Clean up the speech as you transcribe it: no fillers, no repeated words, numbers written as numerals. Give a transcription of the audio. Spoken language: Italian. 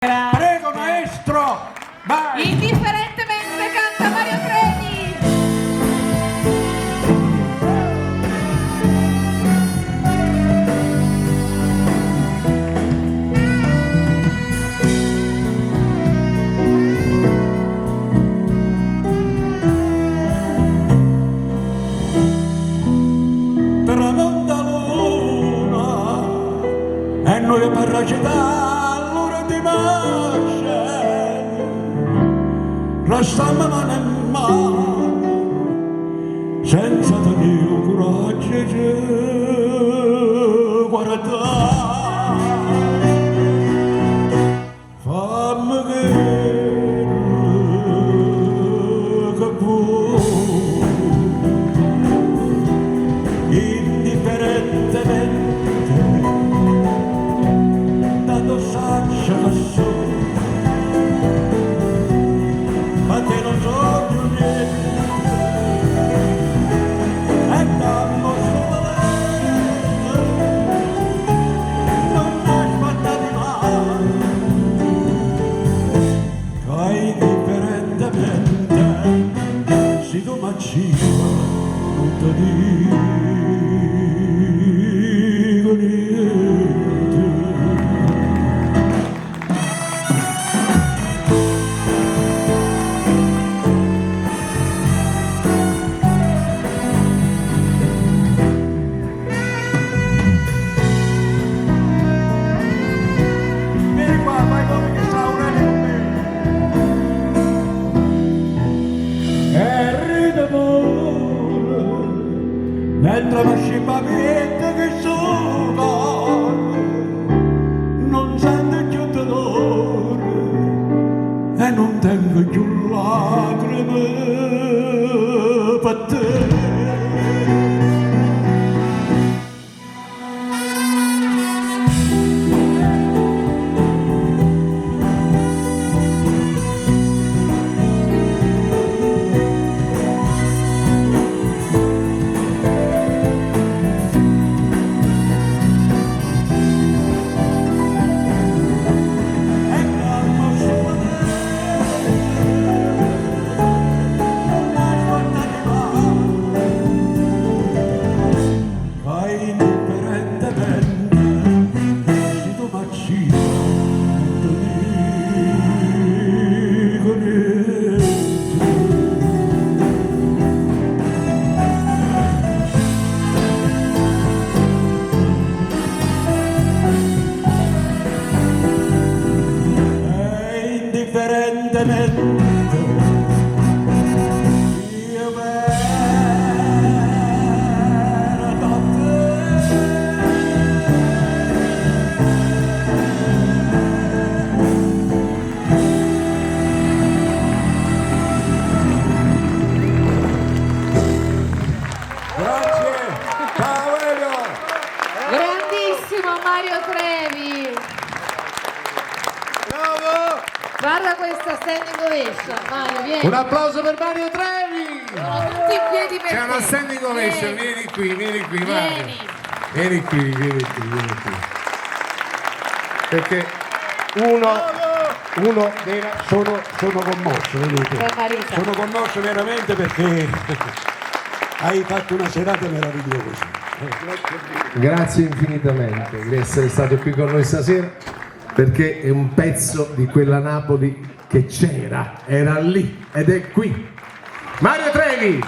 Prego maestro, vai! Indifferentemente canta Mario Trevi. Tramonta luna e noi per la città restiamo mano in mano senza tenere coraggio di guardare. Fammi che vuoi indifferentemente tanto saccia che sono. Non ti dico niente. Vieni qua, fai come che sta un anno con me. E ride mentre mi scipamento che sono non sento più dolore e non tengo più lacrime per te. Io vero da te. Grazie, ciao Elio. Grandissimo Mario Trevi. Guarda questa standing ovation, Mario, vieni. Un applauso per Mario Trevi! Sono tutti in piedi per C'è una te. standing ovation, vieni qui Mario. Vieni. Vieni qui. Perché uno Sono commosso, vedete? Per Marita. Sono commosso veramente perché hai fatto una serata meravigliosa. grazie infinitamente di essere stato qui con noi stasera, perché è un pezzo di quella Napoli che c'era, era lì ed è qui. Mario Trevi!